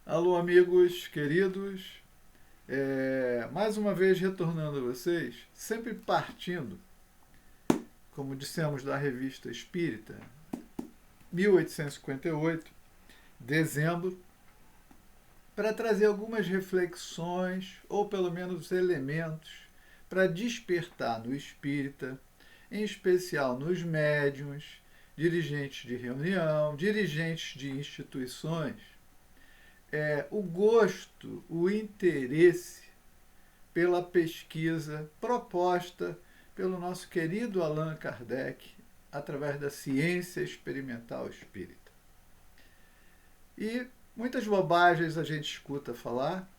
Alô, amigos queridos. Mais uma vez retornando a vocês, sempre partindo, como dissemos, da Revista Espírita, 1858, dezembro, para trazer algumas reflexões, ou pelo menos elementos, para despertar no espírita, em especial nos médiuns, dirigentes de reunião, dirigentes de instituições, o gosto, o interesse pela pesquisa proposta pelo nosso querido Allan Kardec através da ciência experimental espírita. E muitas bobagens a gente escuta falar,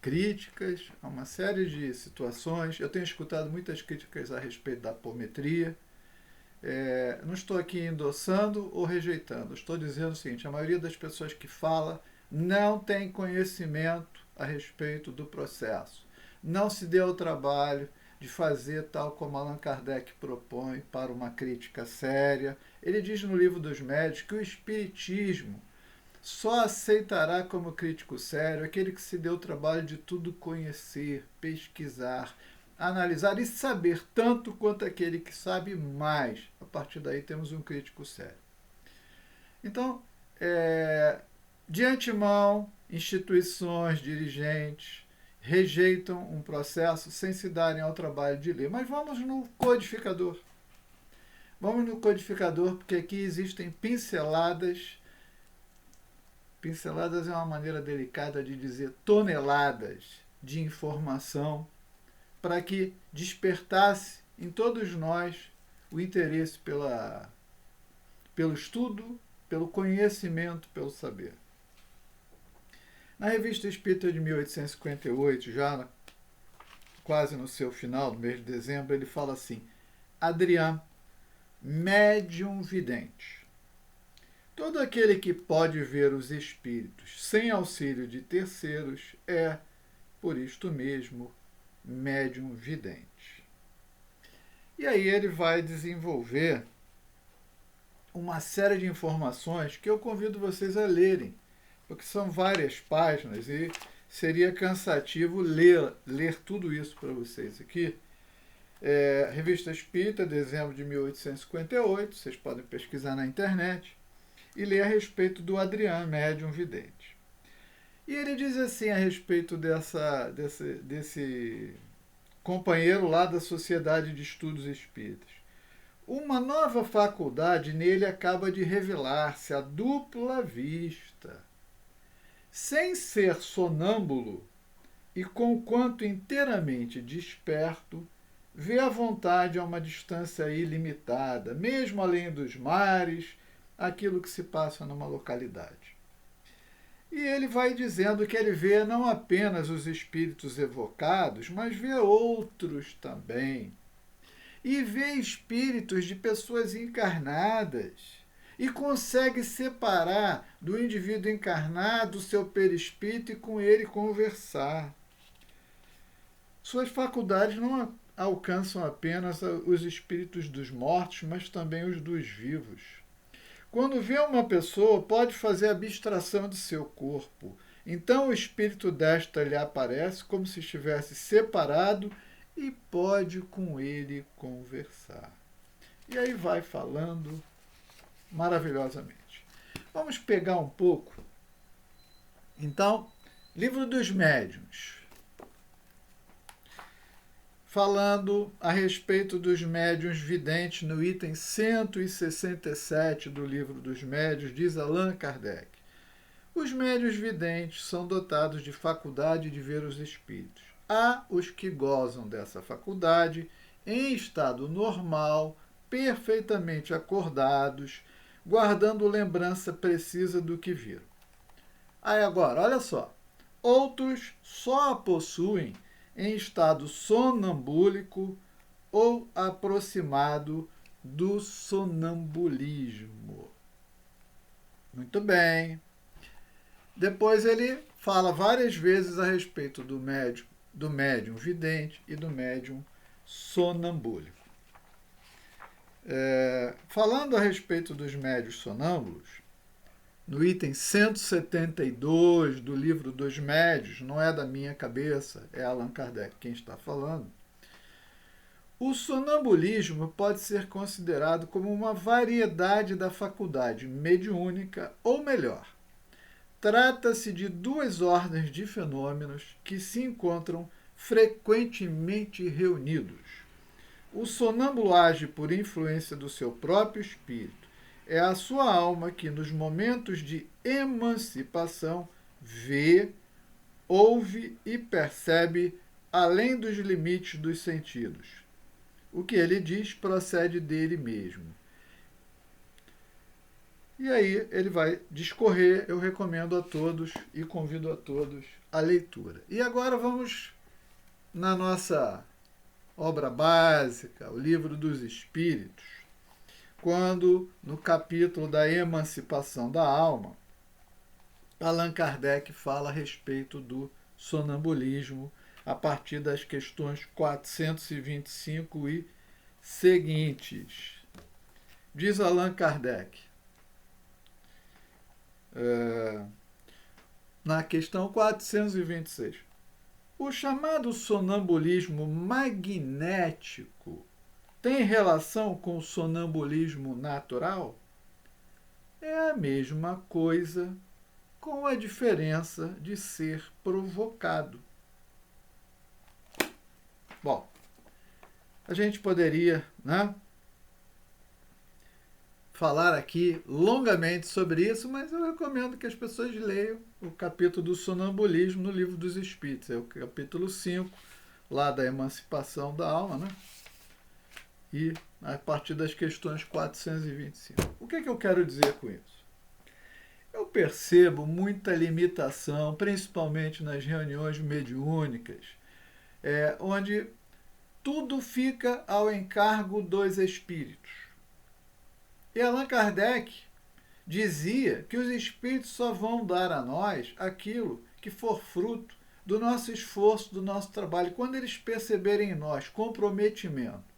críticas a uma série de situações. Eu tenho escutado muitas críticas a respeito da apometria. Não estou aqui endossando ou rejeitando, estou dizendo o seguinte: a maioria das pessoas que fala não tem conhecimento a respeito do processo. Não se deu o trabalho de fazer tal como Allan Kardec propõe para uma crítica séria. Ele diz no Livro dos Médiuns que o espiritismo só aceitará como crítico sério aquele que se deu o trabalho de tudo conhecer, pesquisar, analisar e saber tanto quanto aquele que sabe mais. A partir daí temos um crítico sério. Então, de antemão, instituições, dirigentes rejeitam um processo sem se darem ao trabalho de ler. Mas vamos no codificador. Vamos no codificador, porque aqui existem pinceladas. Pinceladas é uma maneira delicada de dizer toneladas de informação para que despertasse em todos nós o interesse pelo estudo, pelo conhecimento, pelo saber. Na Revista Espírita de 1858, já quase no seu final, no mês de dezembro, ele fala assim: Adrián, médium vidente. Todo aquele que pode ver os espíritos sem auxílio de terceiros é, por isto mesmo, médium vidente. E aí ele vai desenvolver uma série de informações que eu convido vocês a lerem, porque são várias páginas e seria cansativo ler tudo isso para vocês aqui. Revista Espírita, dezembro de 1858, vocês podem pesquisar na internet e ler a respeito do Adrián, médium vidente. E ele diz assim a respeito desse companheiro lá da Sociedade de Estudos Espíritas: uma nova faculdade nele acaba de revelar-se, a dupla vista. Sem ser sonâmbulo e conquanto inteiramente desperto, vê à vontade a uma distância ilimitada, mesmo além dos mares, aquilo que se passa numa localidade. E ele vai dizendo que ele vê não apenas os espíritos evocados, mas vê outros também. E vê espíritos de pessoas encarnadas. E consegue separar do indivíduo encarnado o seu perispírito e com ele conversar. Suas faculdades não alcançam apenas os espíritos dos mortos, mas também os dos vivos. Quando vê uma pessoa, pode fazer abstração de seu corpo. Então o espírito desta lhe aparece como se estivesse separado e pode com ele conversar. E aí vai falando maravilhosamente. Vamos pegar um pouco, então, Livro dos Médiuns, falando a respeito dos médiuns videntes, no item 167 do Livro dos Médiuns, diz Allan Kardec: os médiuns videntes são dotados de faculdade de ver os espíritos. Há os que gozam dessa faculdade em estado normal, perfeitamente acordados, guardando lembrança precisa do que viram. Aí agora, olha só. Outros só a possuem em estado sonambúlico ou aproximado do sonambulismo. Muito bem. Depois ele fala várias vezes a respeito do médium vidente e do médium sonambúlico. Falando a respeito dos médiuns sonâmbulos, no item 172 do livro dos Médiuns, não é da minha cabeça, é Allan Kardec quem está falando, o sonambulismo pode ser considerado como uma variedade da faculdade mediúnica, ou melhor, trata-se de duas ordens de fenômenos que se encontram frequentemente reunidos. O sonâmbulo age por influência do seu próprio espírito. É a sua alma que, nos momentos de emancipação, vê, ouve e percebe além dos limites dos sentidos. O que ele diz procede dele mesmo. E aí ele vai discorrer, eu recomendo a todos e convido a todos à leitura. E agora vamos na nossa obra básica, o Livro dos Espíritos, quando, no capítulo da emancipação da alma, Allan Kardec fala a respeito do sonambulismo a partir das questões 425 e seguintes. Diz Allan Kardec, na questão 426, o chamado sonambulismo magnético tem relação com o sonambulismo natural? É a mesma coisa, com a diferença de ser provocado. Bom, a gente poderia, falar aqui longamente sobre isso, mas eu recomendo que as pessoas leiam o capítulo do sonambulismo no Livro dos Espíritos, é o capítulo 5, lá da emancipação da alma, e a partir das questões 425. O que eu quero dizer com isso? Eu percebo muita limitação, principalmente nas reuniões mediúnicas, onde tudo fica ao encargo dos espíritos. E Allan Kardec dizia que os espíritos só vão dar a nós aquilo que for fruto do nosso esforço, do nosso trabalho. Quando eles perceberem em nós comprometimento,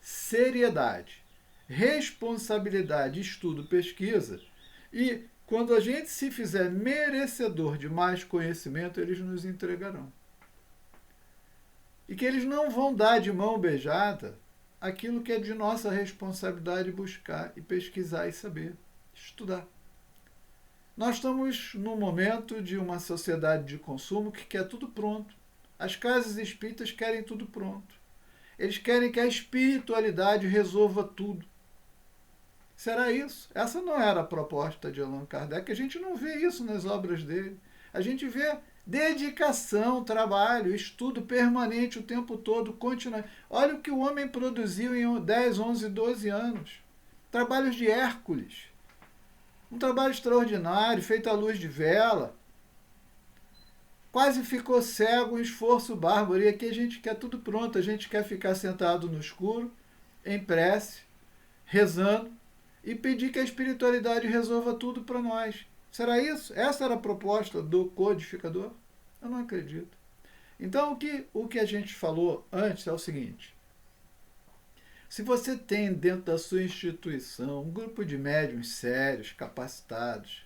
seriedade, responsabilidade, estudo, pesquisa, e quando a gente se fizer merecedor de mais conhecimento, eles nos entregarão. E que eles não vão dar de mão beijada aquilo que é de nossa responsabilidade buscar e pesquisar e saber, estudar. Nós estamos num momento de uma sociedade de consumo que quer tudo pronto. As casas espíritas querem tudo pronto. Eles querem que a espiritualidade resolva tudo. Será isso? Essa não era a proposta de Allan Kardec. A gente não vê isso nas obras dele. A gente vê dedicação, trabalho, estudo permanente o tempo todo, continuamente. Olha o que o homem produziu em 10, 11, 12 anos. Trabalhos de Hércules. Um trabalho extraordinário, feito à luz de vela. Quase ficou cego, um esforço bárbaro. E aqui a gente quer tudo pronto. A gente quer ficar sentado no escuro, em prece, rezando, e pedir que a espiritualidade resolva tudo para nós. Será isso? Essa era a proposta do codificador? Eu não acredito. Então, o que a gente falou antes é o seguinte. Se você tem dentro da sua instituição um grupo de médiuns sérios, capacitados,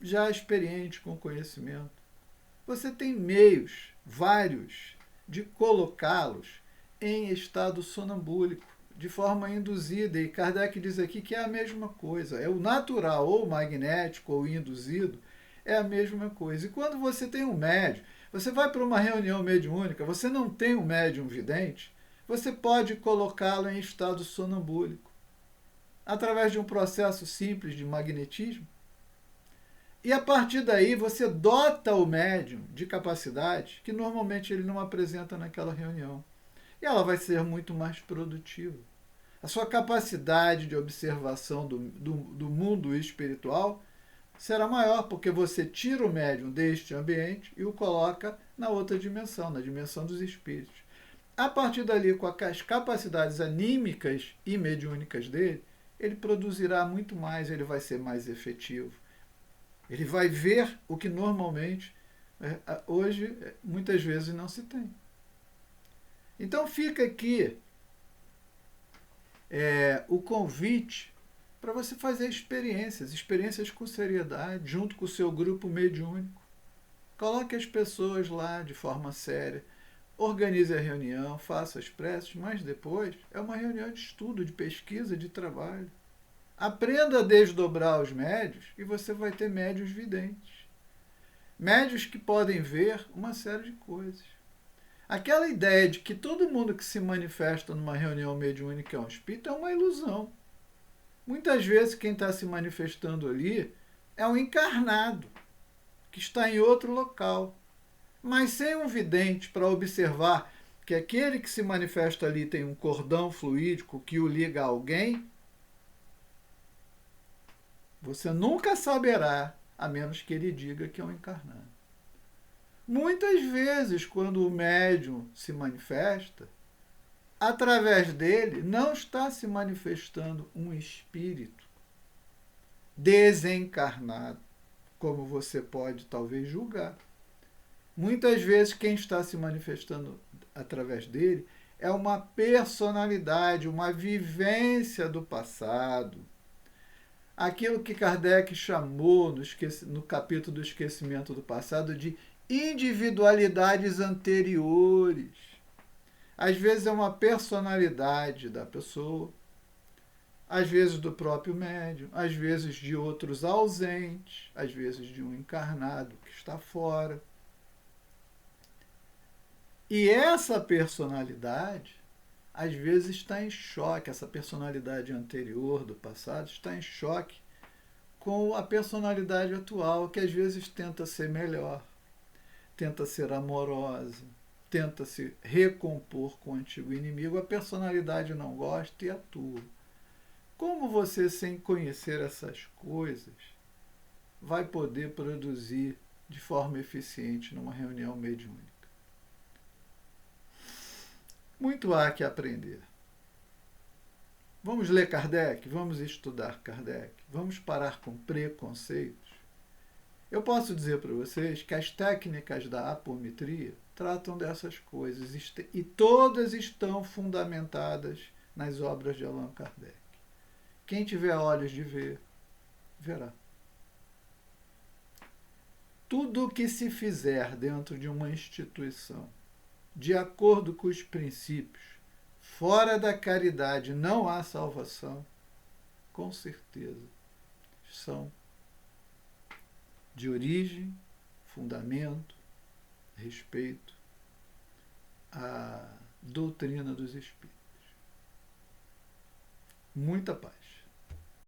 já experientes com conhecimento, você tem meios, vários, de colocá-los em estado sonambúlico, de forma induzida. E Kardec diz aqui que é a mesma coisa. É o natural, ou magnético, ou induzido, é a mesma coisa. E quando você tem um médium, você vai para uma reunião mediúnica, você não tem um médium vidente, você pode colocá-lo em estado sonambúlico, através de um processo simples de magnetismo. E a partir daí você dota o médium de capacidade que normalmente ele não apresenta naquela reunião. E ela vai ser muito mais produtiva. A sua capacidade de observação do mundo espiritual será maior, porque você tira o médium deste ambiente e o coloca na outra dimensão, na dimensão dos espíritos. A partir dali, com as capacidades anímicas e mediúnicas dele, ele produzirá muito mais, ele vai ser mais efetivo. Ele vai ver o que normalmente, hoje, muitas vezes não se tem. Então fica aqui o convite para você fazer experiências com seriedade, junto com o seu grupo mediúnico. Coloque as pessoas lá de forma séria, organize a reunião, faça as preces, mas depois é uma reunião de estudo, de pesquisa, de trabalho. Aprenda a desdobrar os médios e você vai ter médios videntes. Médios que podem ver uma série de coisas. Aquela ideia de que todo mundo que se manifesta numa reunião mediúnica é um espírito é uma ilusão. Muitas vezes quem está se manifestando ali é um encarnado, que está em outro local. Mas sem um vidente para observar que aquele que se manifesta ali tem um cordão fluídico que o liga a alguém, você nunca saberá, a menos que ele diga que é um encarnado. Muitas vezes, quando o médium se manifesta, através dele não está se manifestando um espírito desencarnado, como você pode talvez julgar. Muitas vezes quem está se manifestando através dele é uma personalidade, uma vivência do passado. Aquilo que Kardec chamou no capítulo do esquecimento do passado de individualidades anteriores. Às vezes é uma personalidade da pessoa, às vezes do próprio médium, às vezes de outros ausentes, às vezes de um encarnado que está fora. E essa personalidade, às vezes, está em choque, essa personalidade anterior do passado está em choque com a personalidade atual, que às vezes tenta ser melhor, tenta ser amorosa, tenta se recompor com o antigo inimigo. A personalidade não gosta e atua. Como você, sem conhecer essas coisas, vai poder produzir de forma eficiente numa reunião mediúnica? Muito há que aprender. Vamos ler Kardec? Vamos estudar Kardec? Vamos parar com preconceitos? Eu posso dizer para vocês que as técnicas da apometria tratam dessas coisas e todas estão fundamentadas nas obras de Allan Kardec. Quem tiver olhos de ver, verá. Tudo o que se fizer dentro de uma instituição, de acordo com os princípios, fora da caridade não há salvação, com certeza são de origem, fundamento, respeito à doutrina dos espíritos. Muita paz.